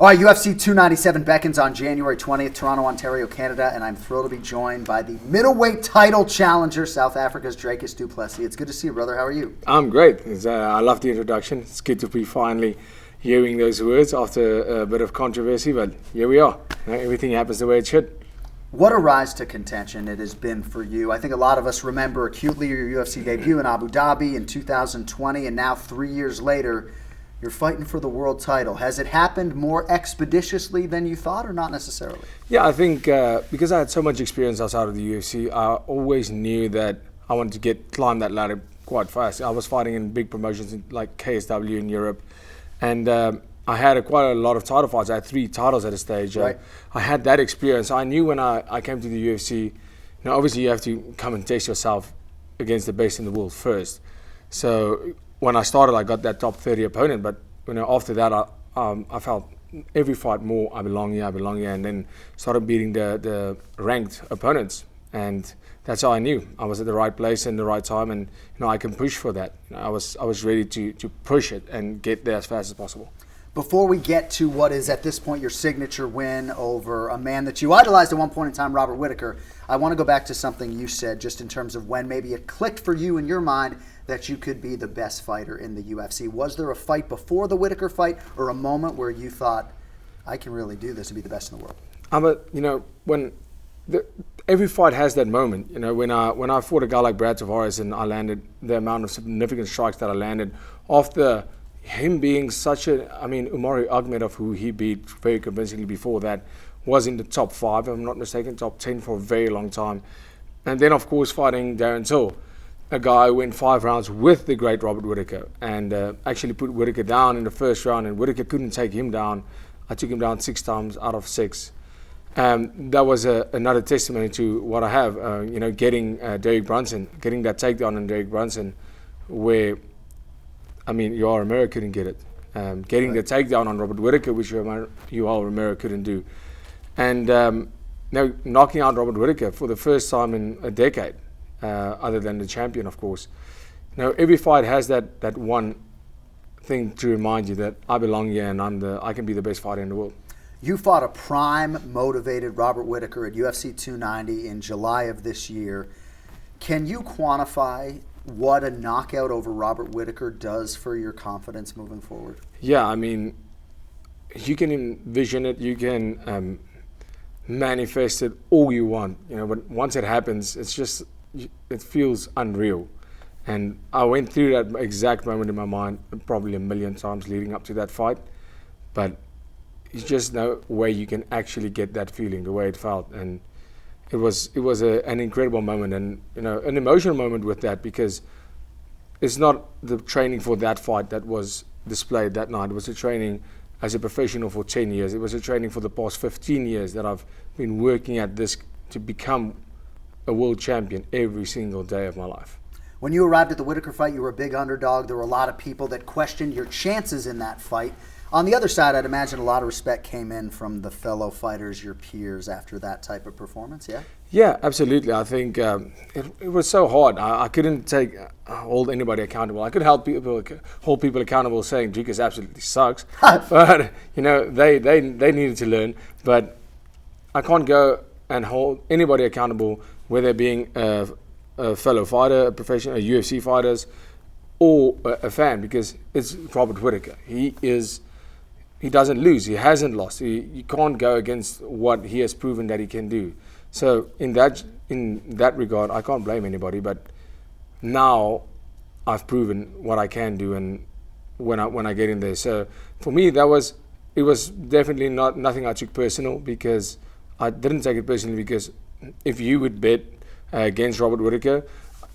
All right, UFC 297 beckons on January 20th, Toronto, Ontario, Canada, and I'm thrilled to be joined by the middleweight title challenger, South Africa's Dricus Du Plessis. It's good to see you, brother. How are you? I'm great. I love the introduction. It's good to be finally hearing those words after a bit of controversy, but here we are. Everything happens the way it should. What a rise to contention it has been for you. I think a lot of us remember acutely your UFC debut in Abu Dhabi in 2020, and now 3 years later, you're fighting for the world title. Has it happened more expeditiously than you thought, or not necessarily? Yeah, I think because I had so much experience outside of the UFC, I always knew that I wanted to climb that ladder quite fast. I was fighting in big promotions like KSW in Europe, and I had quite a lot of title fights. I had 3 titles at a stage. Right. I had that experience. I knew when I came to the UFC, obviously you have to come and test yourself against the best in the world first. So when I started, I got that top 30 opponent, but after that, I felt every fight more, I belong here, and then started beating the ranked opponents, and that's how I knew I was at the right place and the right time, and I can push for that. I was ready to push it and get there as fast as possible. Before we get to what is at this point your signature win over a man that you idolized at one point in time, Robert Whittaker, I want to go back to something you said just in terms of when maybe it clicked for you in your mind that you could be the best fighter in the UFC. Was there a fight before the Whittaker fight or a moment where you thought, I can really do this and be the best in the world? When every fight has that moment. When I fought a guy like Brad Tavares and I landed the amount of significant strikes that I landed after him being Umari Akhmedov, who he beat very convincingly before that, was in the top 5, if I'm not mistaken, top 10 for a very long time. And then, of course, fighting Darren Till, a guy who went 5 rounds with the great Robert Whittaker and actually put Whittaker down in the first round, and Whittaker couldn't take him down. I took him down 6 times out of 6. That was another testimony to what I have, getting Derek Brunson, getting that takedown on Derek Brunson, where Yoel Romero couldn't get it. Getting the takedown on Robert Whittaker, which Yoel Romero couldn't do. And knocking out Robert Whittaker for the first time in a decade, other than the champion, of course. Every fight has that one thing to remind you that I belong here and I can be the best fighter in the world. You fought a prime, motivated Robert Whittaker at UFC 290 in July of this year. Can you quantify what a knockout over Robert Whittaker does for your confidence moving forward? Yeah, you can envision it, you can manifest it all you want, but once it happens, it feels unreal. And I went through that exact moment in my mind probably a million times leading up to that fight, but it's just no way you can actually get that feeling the way it felt. And it was an incredible moment, and an emotional moment with that, because it's not the training for that fight that was displayed that night. It was a training as a professional for 10 years. It was a training for the past 15 years that I've been working at this to become a world champion every single day of my life. When you arrived at the Whittaker fight, you were a big underdog. There were a lot of people that questioned your chances in that fight. On the other side, I'd imagine a lot of respect came in from the fellow fighters, your peers, after that type of performance, yeah? Yeah, absolutely. I think it was so hard. I couldn't hold anybody accountable. I could hold people accountable saying Dricus absolutely sucks. But, they needed to learn. But I can't go and hold anybody accountable, whether being a fellow fighter, a professional, a UFC fighters, or a fan, because it's Robert Whittaker. He doesn't lose. He hasn't lost. You can't go against what he has proven that he can do. So in that regard, I can't blame anybody. But now I've proven what I can do, and when I get in there. So for me, it was definitely nothing I took personal, because I didn't take it personally, because if you would bet against Robert Whittaker,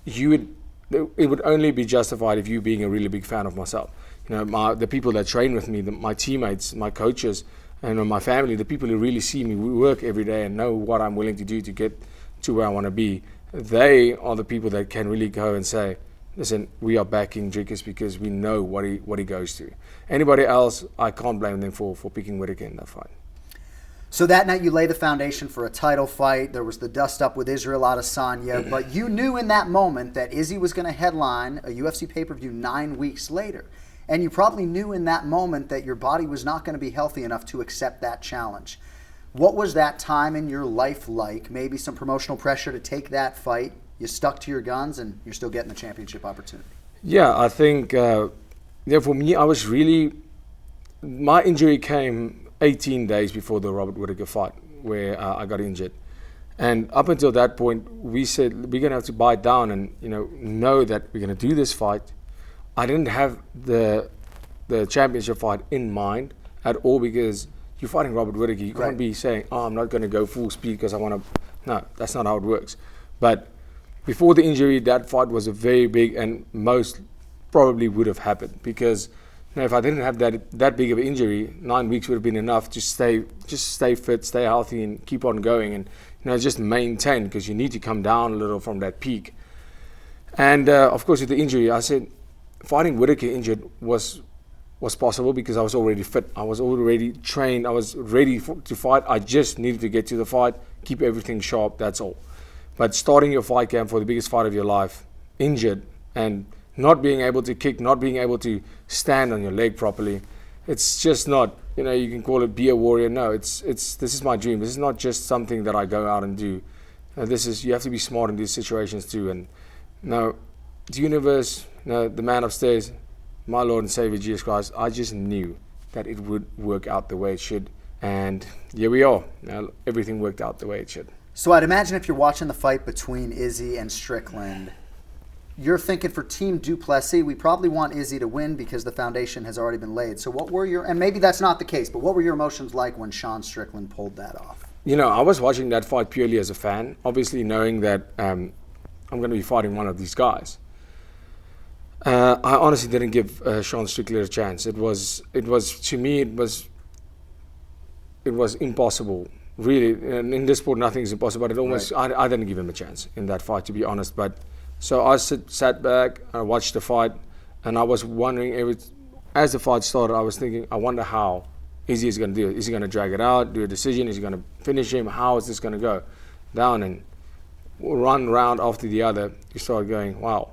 it would only be justified if you being a really big fan of myself. The people that train with me, my teammates, my coaches, and my family, the people who really see me work every day and know what I'm willing to do to get to where I want to be, they are the people that can really go and say, listen, we are backing Dricus because we know what he goes through. Anybody else, I can't blame them for picking Whittaker in that fight. So that night you lay the foundation for a title fight. There was the dust-up with Israel Adesanya, but you knew in that moment that Izzy was going to headline a UFC pay-per-view 9 weeks later. And you probably knew in that moment that your body was not going to be healthy enough to accept that challenge. What was that time in your life like? Maybe some promotional pressure to take that fight. You stuck to your guns and you're still getting the championship opportunity. Yeah, I think for me, I was really, my injury came 18 days before the Robert Whittaker fight, where I got injured. And up until that point, we said we're going to have to bite down and know that we're going to do this fight. I didn't have the championship fight in mind at all, because you're fighting Robert Whittaker. You can't be saying, oh, I'm not going to go full speed because I want to. No, that's not how it works. But before the injury, that fight was a very big, and most probably would have happened, because if I didn't have that big of an injury, 9 weeks would have been enough to stay fit, stay healthy, and keep on going, and just maintain, because you need to come down a little from that peak. And of course, with the injury, I said fighting Whittaker injured was possible, because I was already fit. I was already trained. I was ready to fight. I just needed to get to the fight, keep everything sharp. That's all. But starting your fight camp for the biggest fight of your life, injured, and not being able to kick, not being able to stand on your leg properly, it's just not, you can call it be a warrior. No, this is my dream. This is not just something that I go out and do. You have to be smart in these situations too. And the universe, the man upstairs, my Lord and Savior Jesus Christ, I just knew that it would work out the way it should. And here we are. Now everything worked out the way it should. So I'd imagine if you're watching the fight between Izzy and Strickland, you're thinking for Team Du Plessis, we probably want Izzy to win because the foundation has already been laid. So what were and maybe that's not the case, but what were your emotions like when Sean Strickland pulled that off? I was watching that fight purely as a fan, obviously knowing that I'm going to be fighting one of these guys. I honestly didn't give Sean Strickland a chance. It was to me, it was impossible. Really, in this sport, nothing is impossible. But I didn't give him a chance in that fight, to be honest. But so I sat back, I watched the fight, and I was wondering, as the fight started, I was thinking, I wonder how Izzy is going to do it. Is he going to drag it out, do a decision? Is he going to finish him? How is this going to go down? And one round after the other, you start going, wow,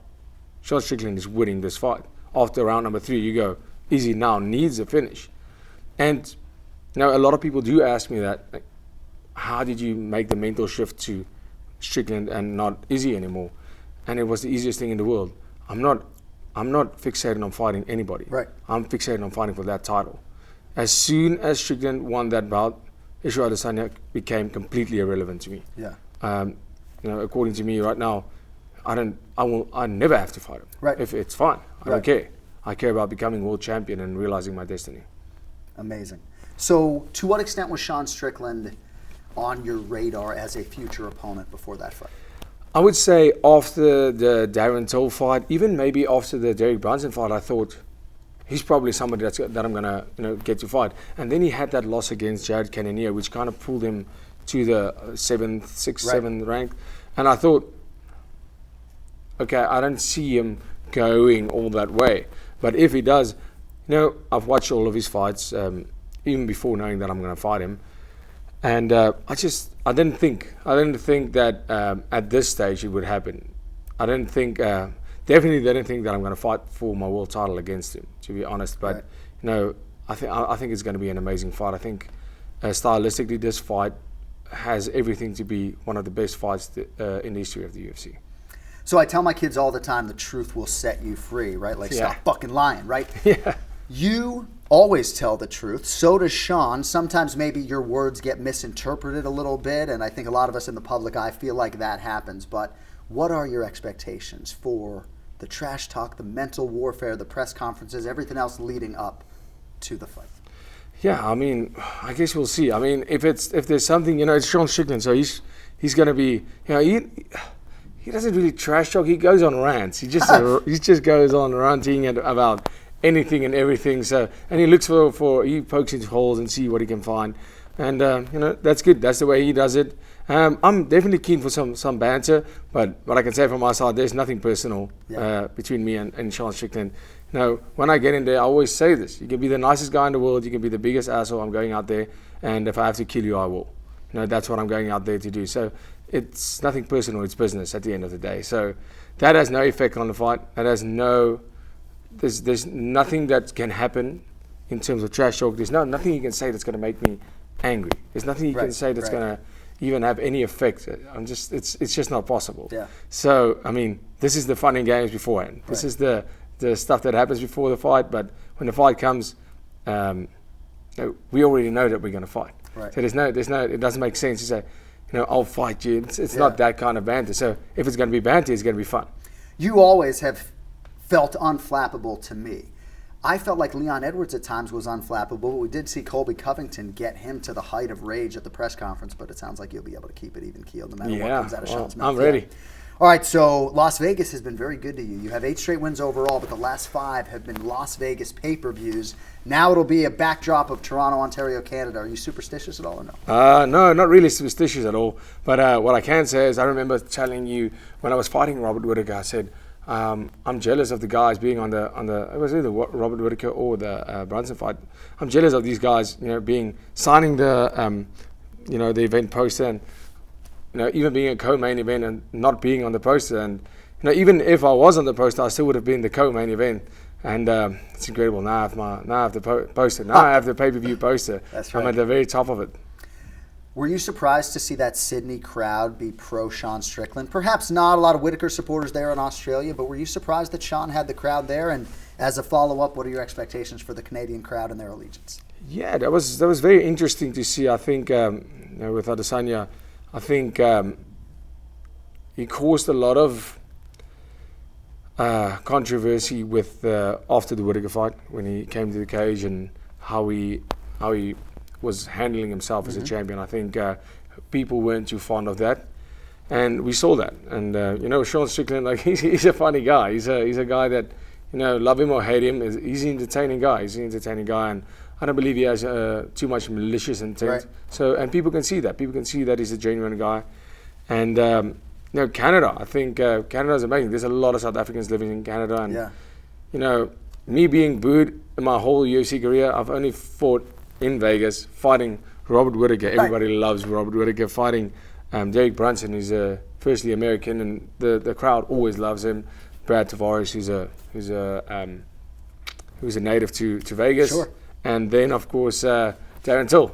Sean Strickland is winning this fight. After round number 3, you go, Izzy now needs a finish. And a lot of people do ask me that, like, how did you make the mental shift to Strickland and not Izzy anymore? And it was the easiest thing in the world. I'm not fixated on fighting anybody. Right. I'm fixated on fighting for that title. As soon as Strickland won that bout, Adesanya became completely irrelevant to me. Yeah. According to me right now, I never have to fight him. Right. If it's fine, I don't care. I care about becoming world champion and realizing my destiny. Amazing. So, to what extent was Sean Strickland on your radar as a future opponent before that fight? I would say after the Darren Till fight, even maybe after the Derek Brunson fight, I thought he's probably somebody that I'm gonna get to fight. And then he had that loss against Jared Cannonier, which kind of pulled him to the 7th rank. And I thought, okay, I don't see him going all that way. But if he does, I've watched all of his fights, even before knowing that I'm going to fight him. And I didn't think that at this stage it would happen. I didn't think, definitely didn't think that I'm going to fight for my world title against him, to be honest. But I think it's going to be an amazing fight. I think stylistically, this fight has everything to be one of the best fights in the history of the UFC. So I tell my kids all the time, the truth will set you free, right? Like, stop fucking lying, right? Yeah. You always tell the truth. So does Sean. Sometimes maybe your words get misinterpreted a little bit, and I think a lot of us in the public eye feel like that happens. But what are your expectations for the trash talk, the mental warfare, the press conferences, everything else leading up to the fight? Yeah, I mean, I guess we'll see. I mean, if there's something, it's Sean Strickland, so he's going to be, he doesn't really trash talk. He goes on rants. He just goes on ranting about anything and everything. So, and he looks he pokes into holes and see what he can find. And that's good. That's the way he does it. I'm definitely keen for some banter, but what I can say from my side, there's nothing personal between me and Sean Strickland. When I get in there, I always say this: you can be the nicest guy in the world, you can be the biggest asshole. I'm going out there, and if I have to kill you, I will. That's what I'm going out there to do. So it's nothing personal. It's business at the end of the day. So that has no effect on the fight. That has no there's nothing that can happen in terms of trash talk. There's nothing you can say that's going to make me angry. There's nothing you can say that's going to even have any effect. It's just not possible. Yeah. So, I mean, this is the fun and games beforehand. This is the stuff that happens before the fight, but when the fight comes, we already know that we're going to fight. Right. So it doesn't make sense to say, I'll fight you. It's not that kind of banter. So if it's going to be banter, it's going to be fun. You always have felt unflappable to me. I felt like Leon Edwards at times was unflappable, but we did see Colby Covington get him to the height of rage at the press conference, but it sounds like you'll be able to keep it even keeled no matter what comes out of Sean's mouth. I'm ready. All right, so Las Vegas has been very good to you. You have 8 straight wins overall, but the last 5 have been Las Vegas pay-per-views. Now it'll be a backdrop of Toronto, Ontario, Canada. Are you superstitious at all or no? No, not really superstitious at all. But what I can say is I remember telling you when I was fighting Robert Whittaker, I said, I'm jealous of the guys being on the it was either Robert Whittaker or the Brunson fight. I'm jealous of these guys, signing the the event poster and even being a co-main event and not being on the poster. And even if I was on the poster, I still would have been the co-main event. And it's incredible. Now I have the poster. Now I have the pay-per-view poster. That's right. I'm at the very top of it. Were you surprised to see that Sydney crowd be pro Sean Strickland? Perhaps not a lot of Whittaker supporters there in Australia, but were you surprised that Sean had the crowd there? And as a follow-up, what are your expectations for the Canadian crowd and their allegiance? Yeah, that was very interesting to see. I think with Adesanya, I think he caused a lot of controversy with after the Whittaker fight when he came to the cage and how he was handling himself as a champion. I think people weren't too fond of that, and we saw that. And Sean Strickland, like he's a funny guy. He's a guy that love him or hate him, he's an entertaining guy. And I don't believe he has too much malicious intent. Right. So, and people can see that. People can see that he's a genuine guy. And Canada, I think Canada is amazing. There's a lot of South Africans living in Canada, and me being booed in my whole UFC career, I've only fought in Vegas fighting Robert Whittaker. Everybody loves Robert Whittaker. Fighting Derek Brunson, who's firstly American, and the crowd always loves him. Brad Tavares, who's a native to Vegas. Sure. And then of course Darren Till,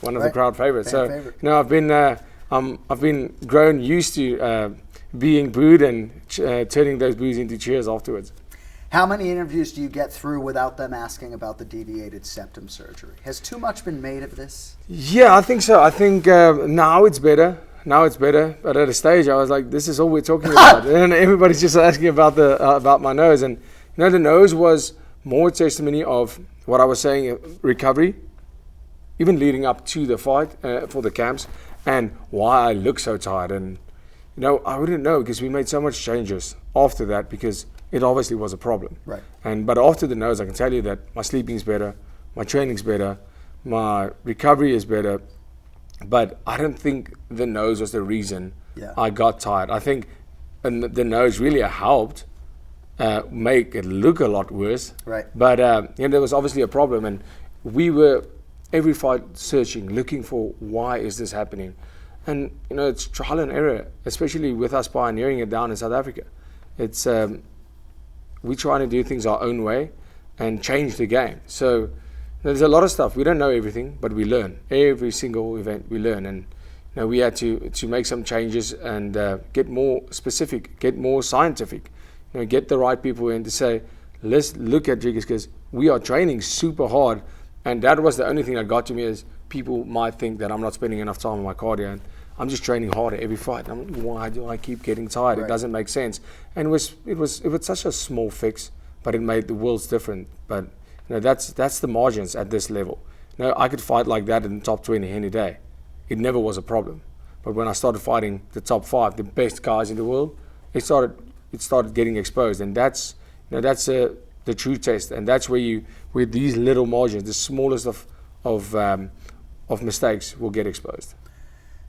one of the crowd favorites. I've been grown used to being booed and turning those boos into cheers afterwards. How many interviews do you get through without them asking about the deviated septum surgery? Has too much been made of this? Yeah, I think so. I think now it's better. But at a stage, I was like, "This is all we're talking about," and everybody's just asking about my nose. And the nose was more testimony of what I was saying, recovery, even leading up to the fight for the camps, and why I look so tired. And I wouldn't know because we made so much changes after that because it obviously was a problem. Right. But after the nose, I can tell you that my sleeping's better, my training's better, my recovery is better. But I don't think the nose was the reason I got tired. I think the nose really helped make it look a lot worse. Right. But there was obviously a problem, and we were every fight searching, looking for why is this happening. And it's trial and error, especially with us pioneering it down in South Africa. It's we're trying to do things our own way and change the game. So there's a lot of stuff. We don't know everything, but we learn. Every single event we learn. And we had to make some changes and get more specific, get more scientific. Get the right people in to say, let's look at Dricus because we are training super hard. And that was the only thing that got to me is people might think that I'm not spending enough time on my cardio. And I'm just training harder every fight. Why do I keep getting tired? Right. It doesn't make sense. And it was such a small fix, but it made the world's different. But that's the margins at this level. I could fight like that in the top 20 any day. It never was a problem. But when I started fighting the top 5, the best guys in the world, it started getting exposed. And that's the true test. And that's where with these little margins, the smallest of mistakes will get exposed.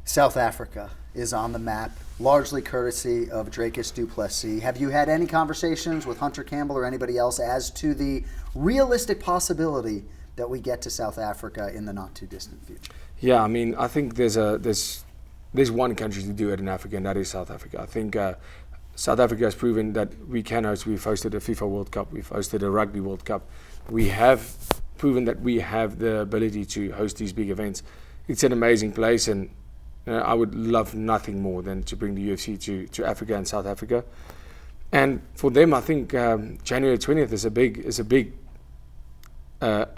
South Africa is on the map, largely courtesy of Dricus Du Plessis. Have you had any conversations with Hunter Campbell or anybody else as to the realistic possibility that we get to South Africa in the not too distant future? Yeah, I think there's one country to do it in Africa, and that is South Africa. I think South Africa has proven that we can host. We've hosted a FIFA World Cup. We've hosted a Rugby World Cup. We have proven that we have the ability to host these big events. It's an amazing place, and I would love nothing more than to bring the UFC to Africa and South Africa. And for them, I think January 20th is a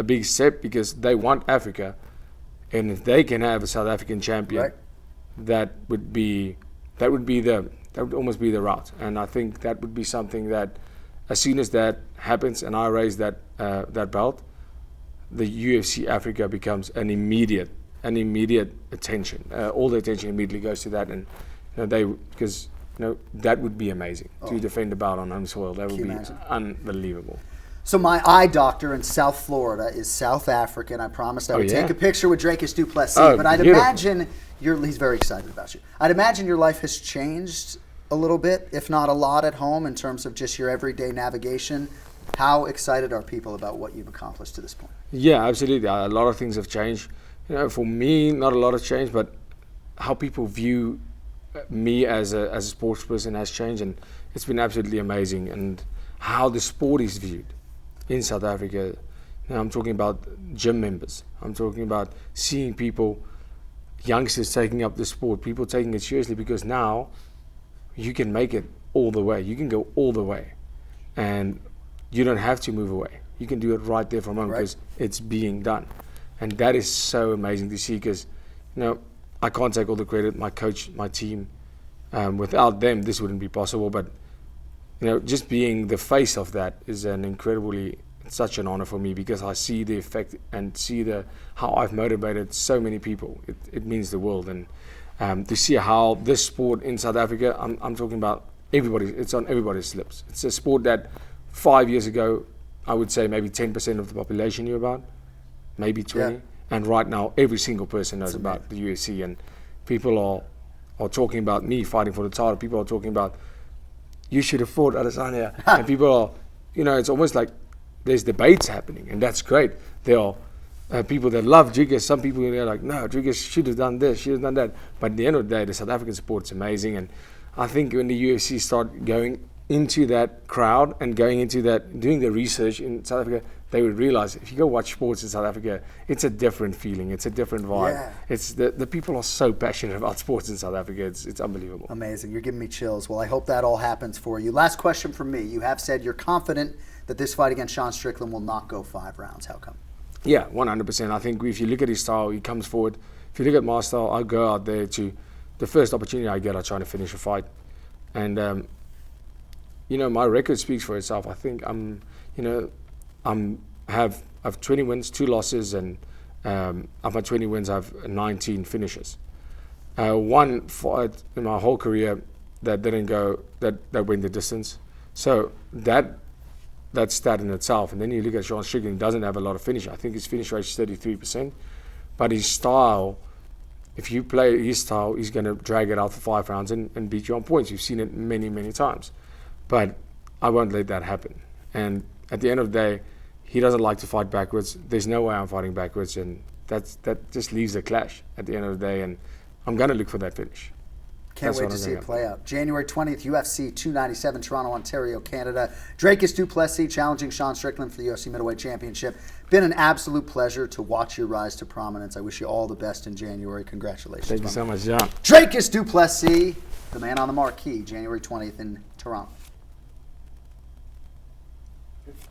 big step, because they want Africa, and if they can have a South African champion, right, that would almost be the route. And I think that would be something that, as soon as that happens and I raise that belt, the UFC Africa becomes an immediate attention. All the attention immediately goes to that, and because that would be amazing to defend the belt on home soil. That would be unbelievable. So my eye doctor in South Florida is South African. I promised I would take a picture with Dricus Du Plessis, but I'd imagine he's very excited about you. I'd imagine your life has changed a little bit, if not a lot, at home in terms of just your everyday navigation. How excited are people about what you've accomplished to this point? Yeah, absolutely. A lot of things have changed. For me, not a lot has changed, but how people view me as a sports person has changed, and it's been absolutely amazing. And how the sport is viewed in South Africa. I'm talking about gym members. I'm talking about seeing people, youngsters taking up the sport, people taking it seriously, because now you can make it all the way. You can go all the way, and you don't have to move away. You can do it right there from home, because it's being done. And that is so amazing to see, because I can't take all the credit. My coach, my team, without them, this wouldn't be possible. But just being the face of that is such an honor for me, because I see the effect and see how I've motivated so many people. It means the world. And to see how this sport in South Africa, I'm talking about everybody, it's on everybody's lips. It's a sport that 5 years ago, I would say maybe 10% of the population knew about, maybe 20. Yeah. And right now, every single person knows about the UFC, and people are talking about me fighting for the title. People are talking about, you should have fought Adesanya. And people are, it's almost like there's debates happening, and that's great. There are people that love Dricus. Some people, they're like, no, Dricus should have done this, should have done that. But at the end of the day, the South African sport's amazing. And I think when the UFC start going into that crowd and going into that, doing the research in South Africa, they would realize if you go watch sports in South Africa, it's a different feeling, it's a different vibe. Yeah. It's the people are so passionate about sports in South Africa. It's unbelievable. Amazing. You're giving me chills. Well, I hope that all happens for you. Last question from me. You have said you're confident that this fight against Sean Strickland will not go 5 rounds. How come? Yeah, 100%. I think if you look at his style, he comes forward. If you look at my style, I go out there to the first opportunity I get, I try to finish a fight. And my record speaks for itself. I think I have 20 wins, 2 losses, and of my 20 wins, I have 19 finishes. One fight in my whole career that didn't go, that went the distance. So that's stat in itself. And then you look at Sean Strickland, he doesn't have a lot of finish. I think his finish rate is 33%. But his style, if you play his style, he's going to drag it out for 5 rounds and beat you on points. You've seen it many, many times. But I won't let that happen. And at the end of the day, he doesn't like to fight backwards. There's no way I'm fighting backwards. And that just leaves a clash at the end of the day. And I'm going to look for that finish. Can't wait to see it play out. January 20th, UFC 297, Toronto, Ontario, Canada. Dricus Du Plessis challenging Sean Strickland for the UFC Middleweight Championship. Been an absolute pleasure to watch your rise to prominence. I wish you all the best in January. Congratulations. Thank you so much, Jon. Dricus Du Plessis, the man on the marquee, January 20th in Toronto.